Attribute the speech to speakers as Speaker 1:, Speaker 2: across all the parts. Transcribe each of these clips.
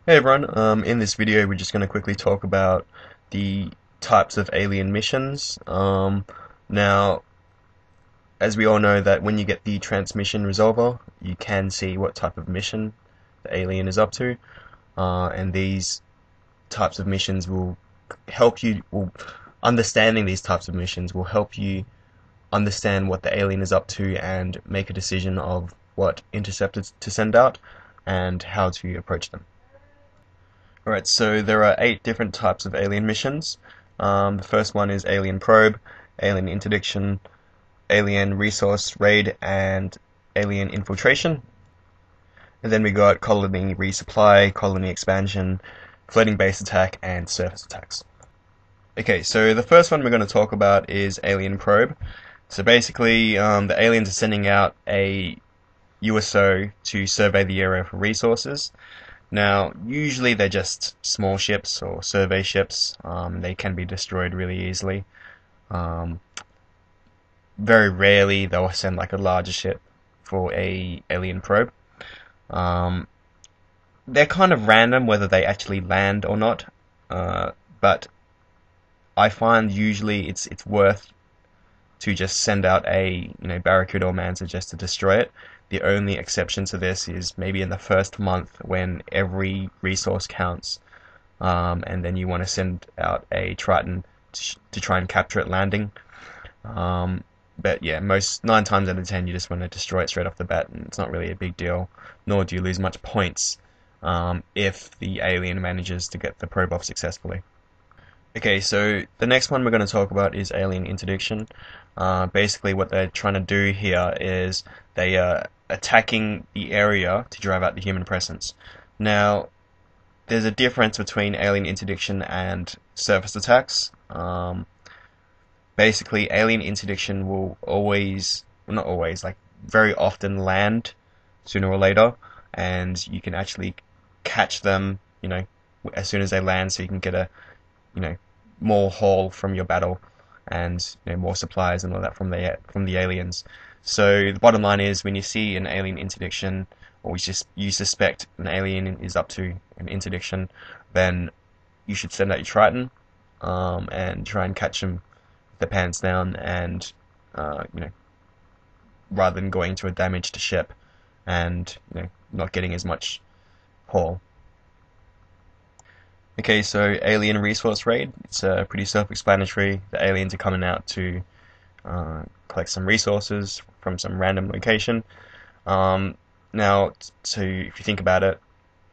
Speaker 1: Hey everyone, in this video we're just going to quickly talk about the types of alien missions. Now, as we all know that when you get the transmission resolver, you can see what type of mission the alien is up to, and these types of missions will understanding these types of missions will help you understand what the alien is up to and make a decision of what interceptors to send out and how to approach them. Alright, so there are 8 different types of alien missions. The first one is Alien Probe, Alien Interdiction, Alien Resource Raid, and Alien Infiltration. And then we got Colony Resupply, Colony Expansion, Floating Base Attack, and Surface Attacks. Okay, so the first one we're going to talk about is Alien Probe. So basically, the aliens are sending out a USO to survey the area for resources. Now, usually they're just small ships or survey ships. They can be destroyed really easily. Um, Very rarely they'll send like a larger ship for a alien probe. Um, they're kind of random whether they actually land or not. But I find usually it's worth to just send out a Barracuda or Manta just to destroy it. The only exception to this is maybe in the first month when every resource counts, and then you want to send out a Triton to try and capture it landing. But yeah, most 9 times out of 10 you just want to destroy it straight off the bat, and it's not really a big deal, nor do you lose much points if the alien manages to get the probe off successfully. Okay, so the next one we're going to talk about is alien interdiction. Basically, what they're trying to do here is they are attacking the area to drive out the human presence. Now, there's a difference between alien interdiction and surface attacks. Basically, alien interdiction will always, well, not always, like very often land sooner or later, and you can actually catch them, as soon as they land, so you can get a you know more haul from your battle and more supplies and all that from the aliens. So the bottom line is when you see an alien interdiction or you suspect an alien is up to an interdiction, then you should send out your Triton and try and catch them with their pants down and rather than going to a damaged ship and not getting as much haul. Okay, so Alien Resource Raid. It's pretty self-explanatory. The aliens are coming out to collect some resources from some random location. Now, so if you think about it,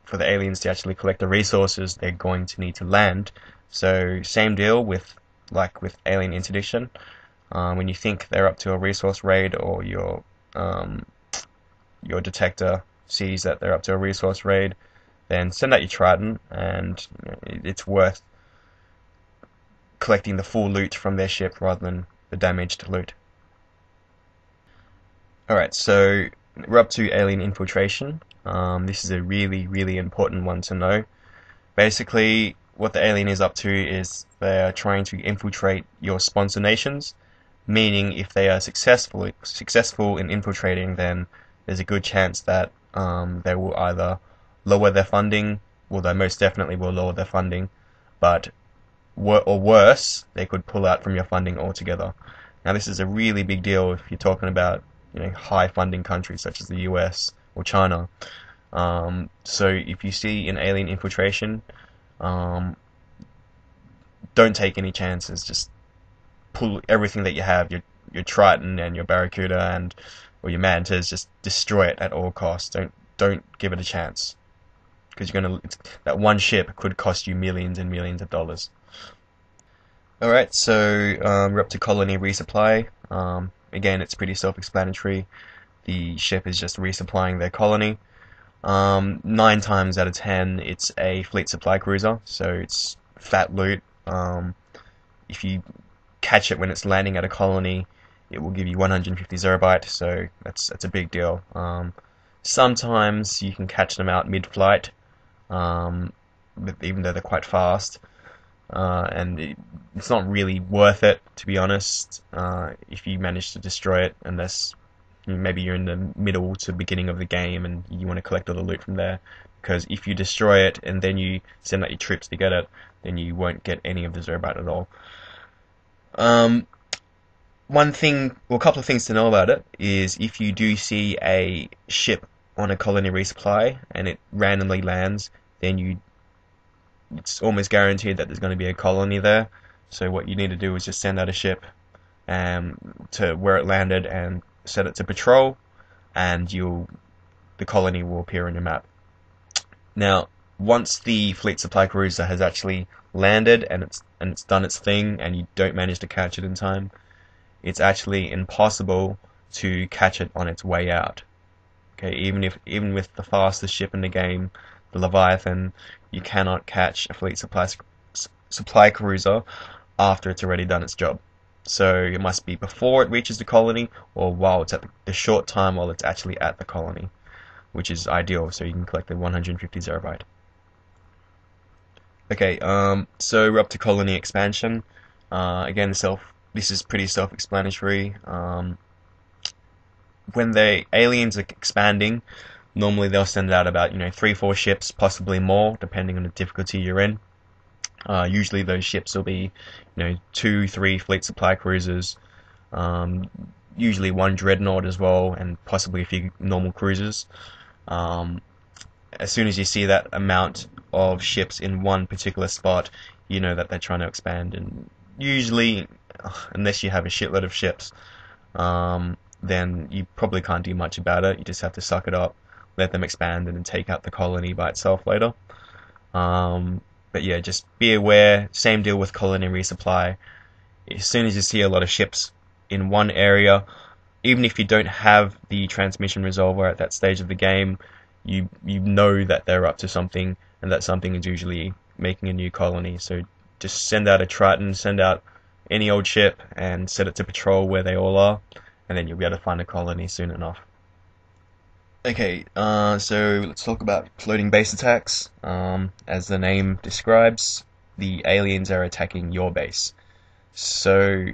Speaker 1: for the aliens to actually collect the resources, they're going to need to land. So same deal with Alien Interdiction. When you think they're up to a resource raid, or your detector sees that they're up to a resource raid, then send out your Triton, and it's worth collecting the full loot from their ship rather than the damaged loot. Alright, so we're up to Alien Infiltration. This is a really, really important one to know. Basically, what the alien is up to is they are trying to infiltrate your sponsor nations, meaning if they are successful in infiltrating, then there's a good chance that they will either lower their funding, well, they most definitely will lower their funding, but or worse, they could pull out from your funding altogether. Now, this is a really big deal if you're talking about high funding countries such as the US or China. So if you see an alien infiltration, don't take any chances. Just pull everything that you have, your Triton and your Barracuda or your Mantas, just destroy it at all costs. Don't give it a chance, because that one ship could cost you millions and millions of dollars. Alright, so we're up to Colony Resupply. Again, it's pretty self-explanatory. The ship is just resupplying their colony. 9 times out of 10, it's a fleet supply cruiser, so it's fat loot. If you catch it when it's landing at a colony, it will give you 150 zerobyte, so that's a big deal. Sometimes you can catch them out mid-flight, even though they're quite fast, and it's not really worth it, to be honest, if you manage to destroy it, unless maybe you're in the middle to beginning of the game and you want to collect all the loot from there. because if you destroy it and then you send out your troops to get it, then you won't get any of the Zerobite at all. One thing, well, a couple of things to know about it is if you do see a ship on a colony resupply and it randomly lands, then it's almost guaranteed that there's going to be a colony there. So what you need to do is just send out a ship to where it landed and set it to patrol, and the colony will appear on your map. Now, once the fleet supply cruiser has actually landed and it's done its thing, and you don't manage to catch it in time, it's actually impossible to catch it on its way out. Okay, even with the fastest ship in the game, the Leviathan, you cannot catch a fleet supply cruiser after it's already done its job. So it must be before it reaches the colony, or while it's at the short time while it's actually at the colony, which is ideal, so you can collect the 150 Zerobite. Okay, so we're up to colony expansion. Again, this is pretty self-explanatory. When the aliens are expanding, normally they'll send out about 3-4 ships, possibly more, depending on the difficulty you're in. Usually those ships will be 2-3 fleet supply cruisers, usually 1 dreadnought as well, and possibly a few normal cruisers. As soon as you see that amount of ships in one particular spot, you know that they're trying to expand. And usually, unless you have a shitload of ships, then you probably can't do much about it. You just have to suck it up, let them expand, and then take out the colony by itself later. But yeah, just be aware. Same deal with colony resupply. As soon as you see a lot of ships in one area, even if you don't have the transmission resolver at that stage of the game, you know that they're up to something, and that something is usually making a new colony. So just send out a Triton, send out any old ship, and set it to patrol where they all are, and then you'll be able to find a colony soon enough. Okay, so let's talk about floating base attacks. As the name describes, the aliens are attacking your base. So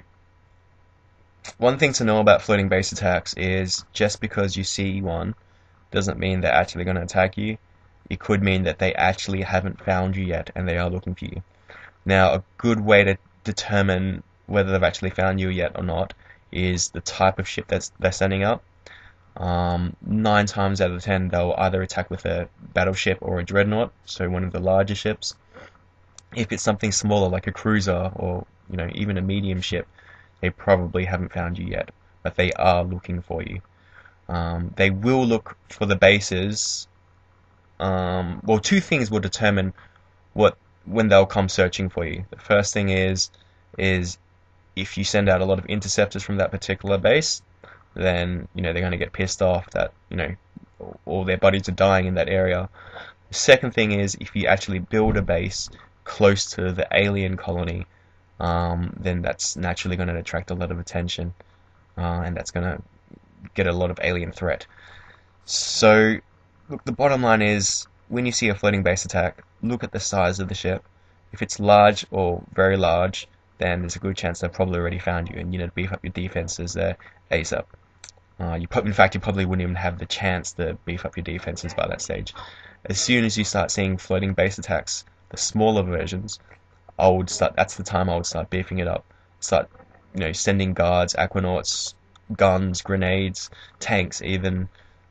Speaker 1: one thing to know about floating base attacks is just because you see one doesn't mean they're actually going to attack you. It could mean that they actually haven't found you yet and they are looking for you. Now, a good way to determine whether they've actually found you yet or not is the type of ship they're sending up. 9 times out of 10 they'll either attack with a battleship or a dreadnought, so one of the larger ships. If it's something smaller like a cruiser or even a medium ship, they probably haven't found you yet, but they are looking for you. They will look for the bases. Well, 2 things will determine when they'll come searching for you. The first thing is if you send out a lot of interceptors from that particular base, then they're going to get pissed off that all their buddies are dying in that area. The second thing is if you actually build a base close to the alien colony, then that's naturally going to attract a lot of attention, and that's going to get a lot of alien threat. So look, the bottom line is, when you see a floating base attack, look at the size of the ship. If it's large or very large, then there's a good chance they've probably already found you, and you need to beef up your defenses there ASAP. In fact, you probably wouldn't even have the chance to beef up your defenses by that stage. As soon as you start seeing floating base attacks, the smaller versions, that's the time I would start beefing it up. Start, sending guards, aquanauts, guns, grenades, tanks even.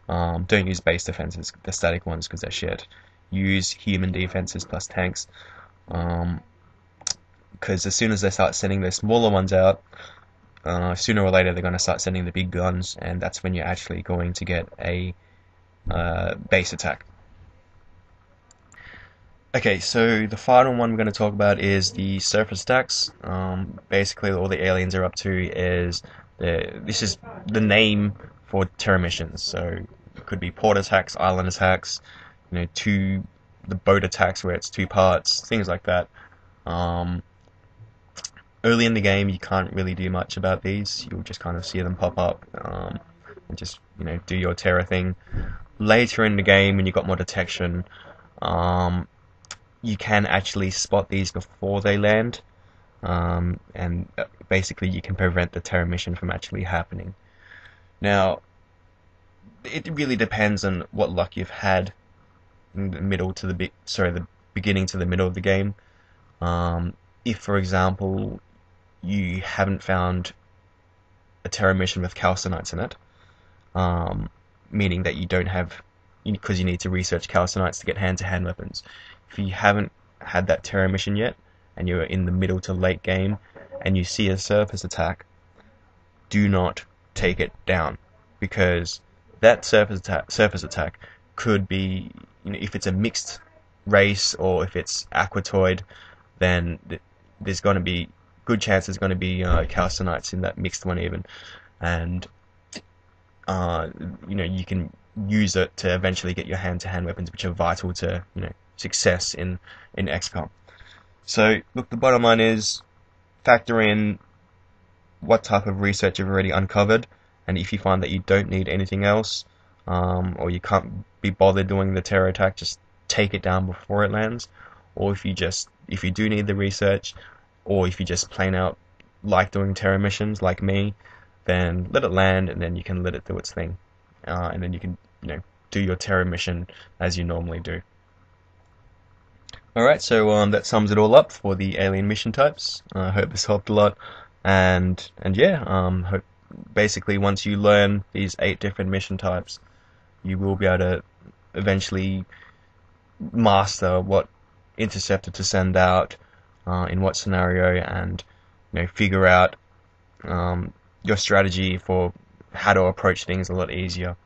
Speaker 1: Don't use base defenses, the static ones, because they're shit. Use human defenses plus tanks. Because as soon as they start sending their smaller ones out, sooner or later they're going to start sending the big guns, and that's when you're actually going to get a base attack. Okay, so the final one we're going to talk about is the surface attacks. Basically, all the aliens are up to is this is the name for terror missions. So it could be port attacks, island attacks, the boat attacks where it's 2 parts, things like that. Early in the game, you can't really do much about these. You'll just kind of see them pop up and just do your terror thing. Later in the game, when you've got more detection, you can actually spot these before they land, and basically you can prevent the terror mission from actually happening. Now, it really depends on what luck you've had. the middle to the beginning to the middle of the game. If, for example, you haven't found a Terra mission with calcinites in it, meaning that you don't have, because you need to research calcinites to get hand-to-hand weapons. If you haven't had that Terra mission yet, and you're in the middle to late game, and you see a surface attack, do not take it down, because that surface attack could be, if it's a mixed race or if it's aquatoid, then there's going to be good chance there's going to be calcinites in that mixed one even, and you can use it to eventually get your hand-to-hand weapons, which are vital to success in XCOM. So look, the bottom line is factor in what type of research you've already uncovered, and if you find that you don't need anything else, or you can't be bothered doing the terror attack, just take it down before it lands. Or if you do need the research, or if you just plain out like doing terror missions like me, then let it land, and then you can let it do its thing, and then you can do your terror mission as you normally do. Alright, so that sums it all up for the alien mission types. I hope this helped a lot, and yeah, hope basically once you learn these 8 different mission types, you will be able to eventually master what interceptor to send out, in what scenario, and figure out your strategy for how to approach things a lot easier.